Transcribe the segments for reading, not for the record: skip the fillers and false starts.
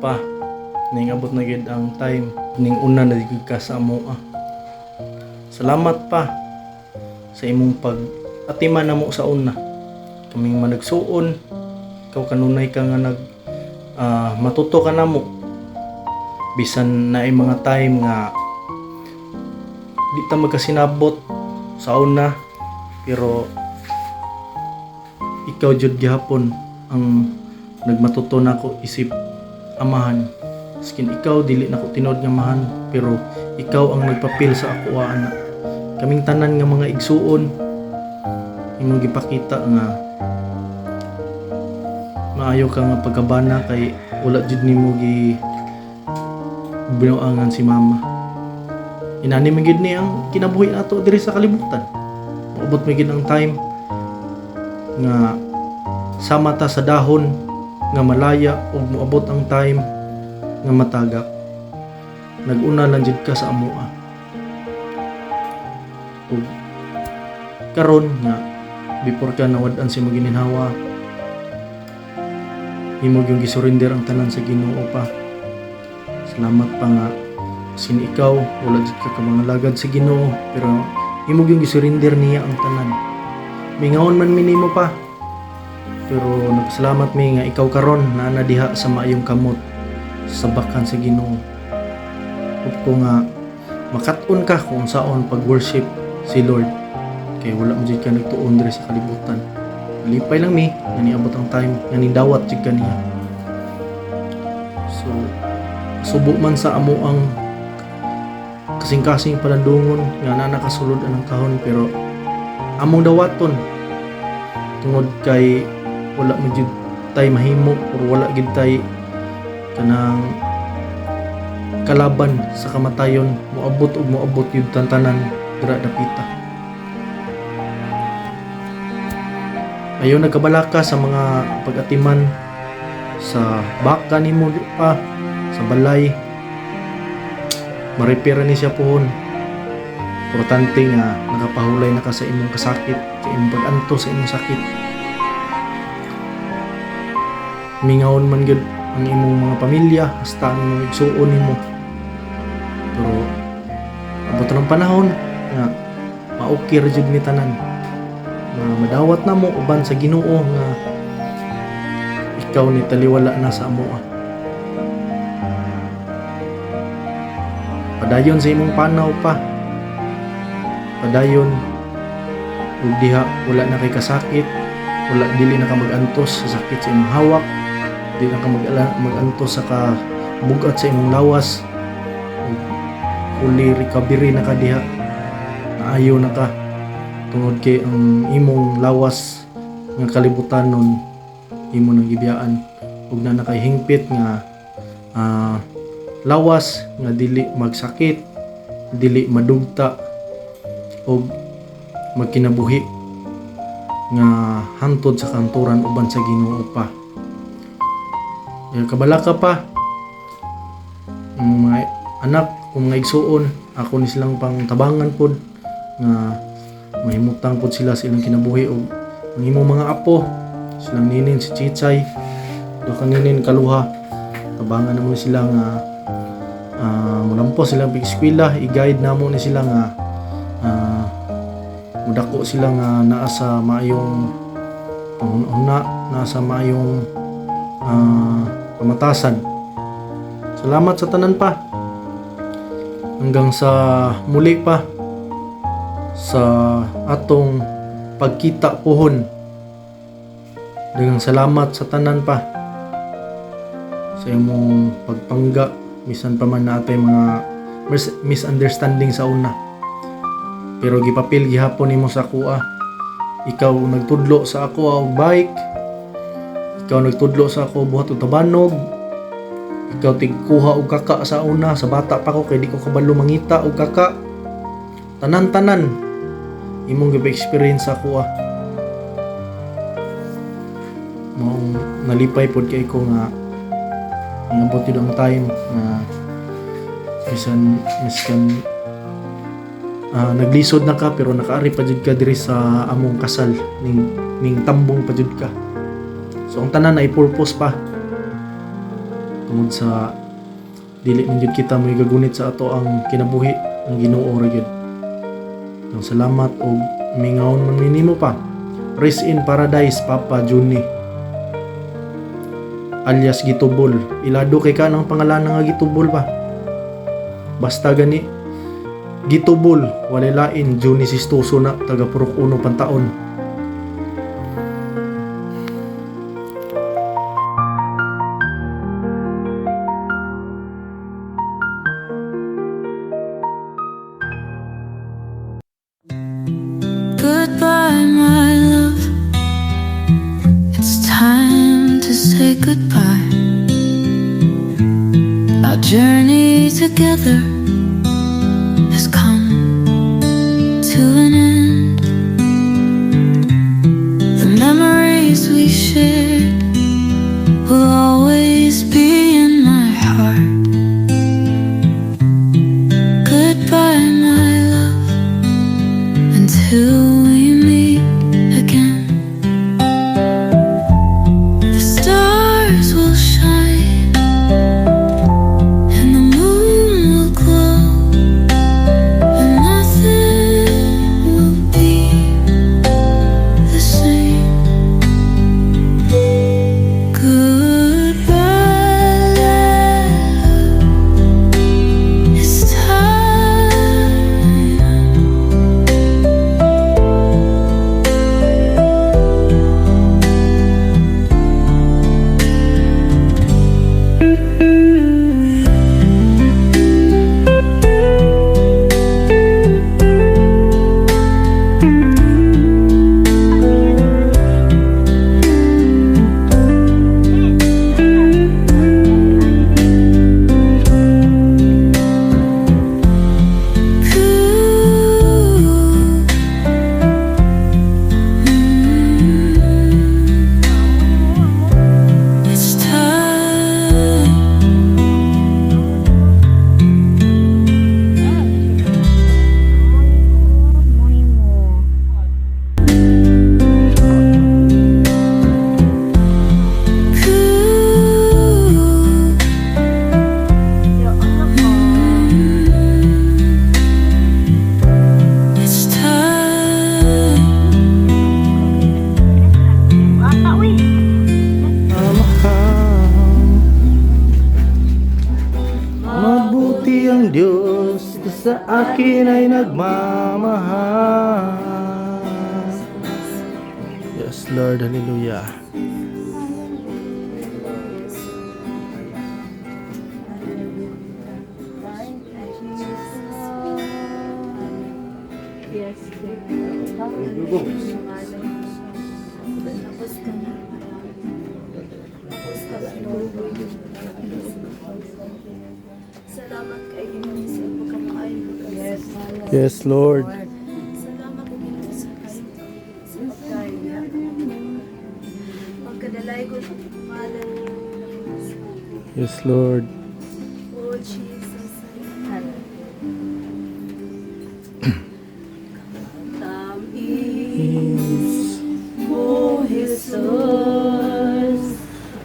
Pa, ning abot na gid ang time ning una na gid ka sa amoa. Salamat pa sa imong pag-atiman namo sa una. Kaming managsuon, ikaw kanunay ka nga matuto ka namo. Bisan na mga time nga di ta magkasinabot sa una, pero ikaw jud gihapon ang nagmatuto nako isip amahan. Skin ikaw dili nako tinod nga amahan, pero ikaw ang nagpapil sa ako ana. Kaming tanan nga mga igsuon imong gipakita nga maayo ka nga pagkabana kay wala jud nimo gi binuangan si mama. Inani man gid ni ang kinabuhi nato diri sa kalibutan. Maabot man gid ang time nga sama ta sa dahon nga malaya ug moabot ang time nga matagak. Naguna lang jud ka sa amoa. Ug karon nga before ka nawad-an si magininhawa, imo gyud gisurrender ang tanan sa Ginoo pa. Salamat pa nga sin ikaw wala jud ka mga lagad sa Ginoo, pero imo gyud gisurrender niya ang tanan. Mingawon man minimo pa, pero nagpasalamat mi nga ikaw karon naa diha sa maayong kamot sa bakan sa Ginoo. Ug ko nga makat-on ka kung saon pag-worship si Lord, kay wala man jud ka nagtuon diri sa kalibutan. Lipay lang mi nga niabot ang time nga nindawat jud ka niya. So subo man sa amo ang kasing-kasing palandungon nga naa nakasulod anang kahon, pero among dawaton tungod kay wala man jud tay mahimo or wala gid tay kanang kalaban sa kamatayon, moabot ug moabot yun tantanan dira dapita. Ayaw nagkabalaka sa mga pag-atiman sa baka nimo pa sa balay, marepera ni siya pohon. Importante nga nakapahulay na ka sa imong kasakit, sa imong pag-anto sa imong sakit. Mingawon man gyud ang imong mga pamilya hasta ang imong igsuon nimo. Pero abot ng panahon nga maukir jud ni tanan. Nga madawat na mo uban sa Ginoo nga ikaw ni taliwala na sa amoa. Padayon sa imong panaw pa. Padayon ug diha wala na kay kasakit, wala dili na ka mag-antos sa sakit sa imong hawak, dili na ka mag-antos sa kabugat sa imong lawas. Fully recovery na ka diha, naayo na ka tungod kay ang imong lawas nga kalibutan nun imo nang gibiyaan ug na nakahingpit nga lawas nga dili magsakit, dili madugta ug magkinabuhi nga hantod sa kanturan uban sa Ginoo pa. Kabala ka pa mga anak kung mga igsuon, ako ni silang pang tabangan pod nga mahimutang pod sila sa ilang kinabuhi ug ang imong mga apo silang ninin si Chichay do kaninin kaluha, tabangan namo sila nga mulampo silang pag-eskwela, i-guide namo ni sila nga mudako sila nga naa sa maayong panghuna, naa sa maayong pamatasan. Salamat sa tanan pa. Hanggang sa muli pa sa atong pagkita pohon. Daghang salamat sa tanan pa sa imong pagpangga bisan pa man natay mga misunderstanding sa una, pero gipapil gihapon nimo sa kuha. Ikaw nagtudlo sa ako og bike, ikaw nagtudlo sa ako buhat og tabanog, ikaw tigkuha og kaka sa una. Sa bata pa ko kay di ko kabalo mangita og kaka. Tanan-tanan imong gi-experience sa kuha. Maong nalipay pod kay ko nga inabot yun ang time na miskan naglisod na ka pero nakaari pa jud ka diri sa among kasal ning tambong pa jud ka. So ang tanan ay purpose pa. tungod sa dili man gyud kita may gagunit sa ato ang kinabuhi ng Ginoo ra gyud. Ang salamat og mingaon man minimo pa. Rest in paradise Papa Juni alias Gitubol. Ilado kay ka ng pangalan nga Gitubol pa. Basta gani Gitubol, wala lain Juni Sistoso na taga Purok 1 Pantaon. Goodbye, my love. It's time to say goodbye. Our journey together has come to an end. The memories we shared will always be in my heart. Goodbye, my love, until we meet again. The stars will shine and the moon will glow, and nothing will be the same. Goodbye, love. It's time. It's time. It's time. Mabuti ang Diyos na sa akin ay nagmamahal. Yes, Lord, hallelujah. Salamat kay Ginoo sa pagkamaayo. Yes, Lord. Salamat kay Ginoo sa pagkaya. Pagkadalay ko sa pangalan Yes, Lord. o Jesus. Tamis mo, Jesus,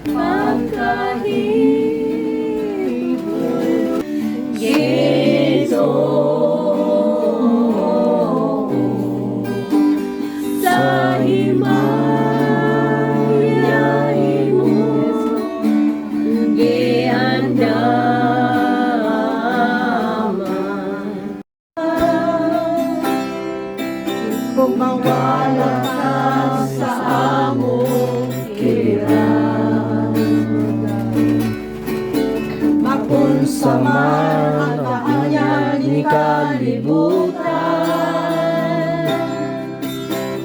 pagkahibol. Sa himayain mo, giandaman. Kung mawala ka sa among kiran, mapunsa man ang kanyang ni kalibutan.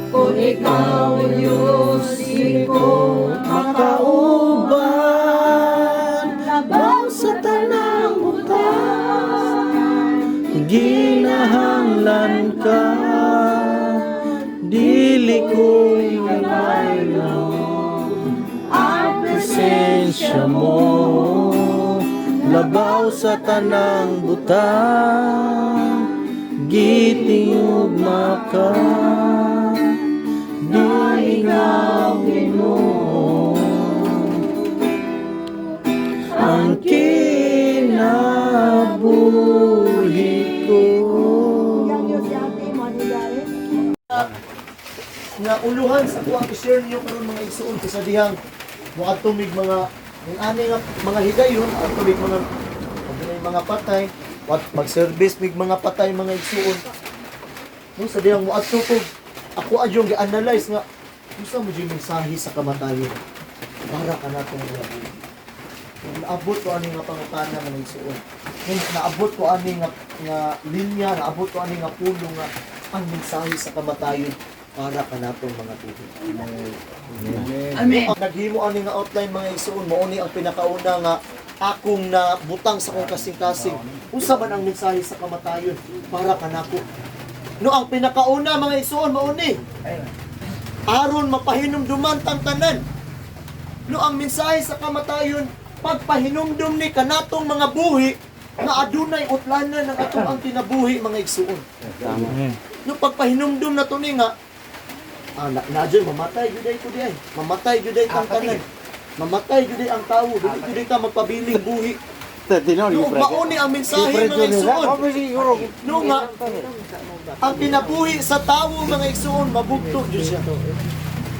Kung ikaw Diyos, ikaw makauban, labaw sa tanang butan, Ginahanglan ka, dili ko'y mayroon. ang Presensya mo, labaw sa tanang butang, gitingog maka, di ikaw Ginoo. Ang kinabuhi ko. Nga uluhan sa kuwang i-share niyo karon mga igsuon sa dihang wa tumig mga ang ani nga mga higayon at tumig mga patay wat mag-service mig mga patay mga igsuon. No sa dihang wa ko ako adyong gi-analyze nga usa mo yung mensahe sa kamatayon para kanatong mga naabot ko ani nga pangutana mga igsuon. Naabot ko ani nga linya, naabot ko ani nga pulo nga ang mensahe sa kamatayon para kanatong mga tubig. Amen. Naghimo ani nga outline mga igsuon, mao ni ang pinakauna nga akong na butang sa kong kasing-kasing. Unsa man ang mensahe sa kamatayon para kanako. No ang pinakauna mga igsuon mao ni aron mapahinumduman tang tanan. No ang mensahe sa kamatayon pagpahinumdum ni kanatong mga buhi nga adunay utlanan ng atong ang kinabuhi mga igsuon. No pagpahinumdum na to ni nga nadyo mamatay juday ko diay. Mamatay juday kang tanan. Mamatay juday ang tawo, dili juday ka magpabiling buhi. No, mauni ang mensahe mga igsuon. No nga ang kinabuhi sa tawo mga igsuon mabugto jud siya.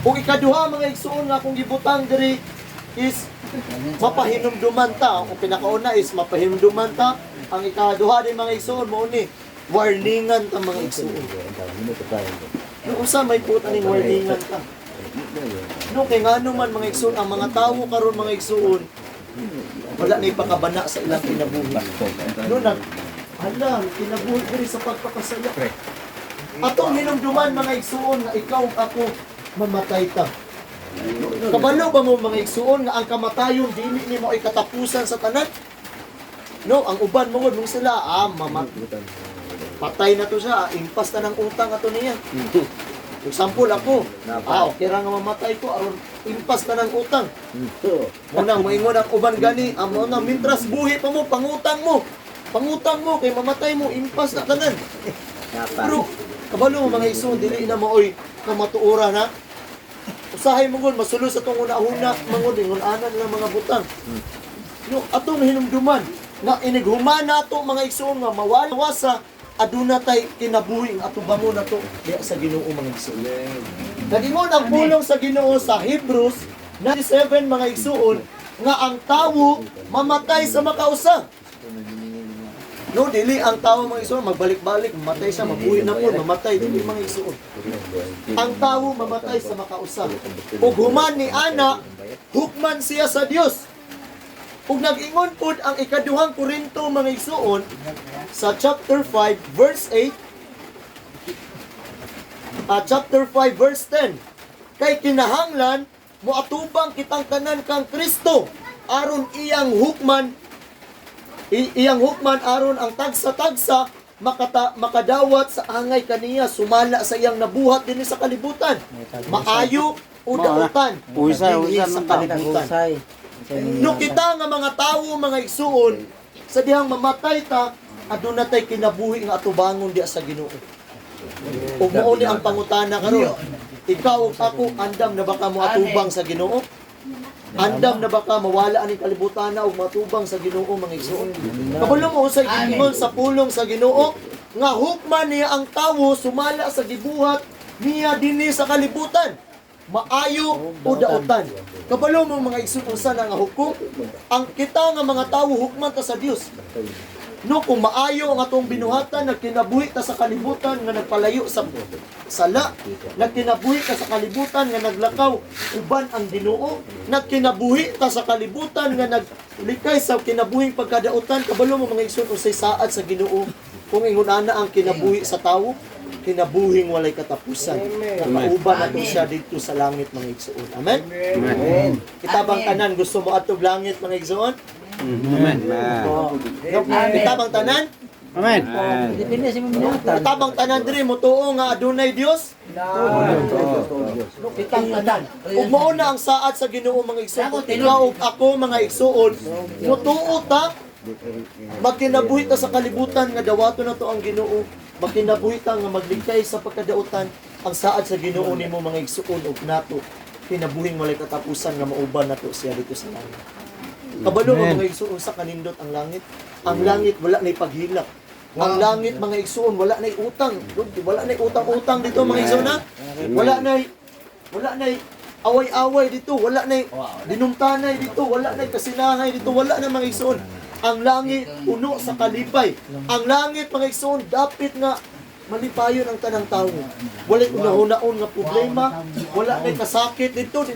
Kung ikaduha mga igsuon nga kung gibutang diri is mapahinumduman ta. Ang pinakauna is mapahinumduman ta. Ang ikaduha din mga igsuon mao ni warningan ta mga igsuon. No, usa may puta ning warningan ta. No, kay ngano man mga igsuon, ang mga tawo karon mga igsuon, wala na ipakabana sa ilang kinabuhi. No, kinabuhi diri sa pagpakasaya. Atong hinumduman mga igsuon nga ikaw ug ako mamatay ta. Kabalo ba mo mga igsuon nga ang kamatayon dili nimo ay katapusan sa tanan? No, ang uban mo mong sila patay na to siya, impas na ng utang ato niya. Example ako, okay ra nga mamatay ko aron impas na ng utang. Muna moingon ang uban gani, muna mintras buhi pa mo pangutang mo kay mamatay mo impas na tanan. Pero kabalo mo mga igsoon dili na maoy kamatuora na. Usahay mo gon masulo sa tong una-una mangod ingon anan lang mga butang. No, atong hinumduman na inighuman nato mga igsoon nga mawasa aduna tay kinabuhi ang atubango na to diya sa Ginoo mga igsoon. Nagingon ang pulong sa Ginoo sa Hebrews 97 mga igsoon nga ang tawo mamatay sa makausa. No, dili ang tawo mga igsoon magbalik-balik, mamatay siya, mabuhi na po, mamatay dili mga igsoon. Ang tawo mamatay sa makausa. Ug human ni ana, hukman siya sa Dios. Ug nag-ingon pod ang ikaduhang Korinto mga igsoon sa chapter 5 verse 8 chapter 5 verse 10 kay kinahanglan moatubang kitang tanan kang Kristo aron iyang hukman aron ang tagsa-tagsa makadawat sa angay kaniya sumala sa iyang nabuhat dinhi sa kalibutan maayo o dautan dinhi sa kalibutan. No kita nga mga tawo mga igsuon sa dihang mamatay ta aduna tay kinabuhi nga atubangon diha sa Ginoo. Ug mao ni ang pangutana karon. Ikaw ug ako andam na baka mo atubang sa Ginoo? Andam na baka mawala ani kalibutan na ug matubang sa Ginoo mga igsuon? Kabalo mo usay giingon sa pulong sa Ginoo nga hukman niya ang tawo sumala sa gibuhat niya dinhi sa kalibutan. Maayo o dautan. Kabalo mo mga igsoon unsa na nga hukom? Ang kita nga mga tawo hukman ta sa Dios. No kung maayo ang atong binuhatan nagkinabuhi ta sa kalibutan nga nagpalayo sa sala, nagkinabuhi ta sa kalibutan nga naglakaw uban ang Ginoo, nagkinabuhi ta sa kalibutan nga naglikay sa kinabuhing pagkadautan. Kabalo mo mga igsoon unsay saad sa Ginoo kung ingon ana ang kinabuhi sa tawo? Kinabuhing walay katapusan. Nakauban nato siya dito sa langit mga igsoon. Amen? Amen. Kitabang tanan gusto mo atog langit mga igsoon? Amen. Kitabang tanan? Amen. Kitabang tanan diri mo tuo nga adunay Dios? Kitang tanan. Ug mao na ang saad sa Ginoo mga igsoon. Ikaw ug ako mga igsoon, mutuo ta magkinabuhi ta sa kalibutan nga dawato na to ang Ginoo. Magkinabuhi ta nga maglikay sa pagkadautan ang saad sa Ginoo nimo mga igsuon ug nato kinabuhing walay katapusan nga mauban nato siya dito sa langit. Kabalo ba Amen. mga igsuon sa kanindot ang langit? Ang langit wala na paghilak. Ang langit mga igsuon wala na utang. Wala na utang-utang dito mga igsuon ha. Wala na away-away dito, wala na dinumtanay dito, wala na kasinahay dito, wala na mga igsuon. Ang langit puno sa kalipay. Ang langit mga igsuon dapit nga malipayon ang tanang tao. Wala una-unaon nga problema, wala na kasakit dito,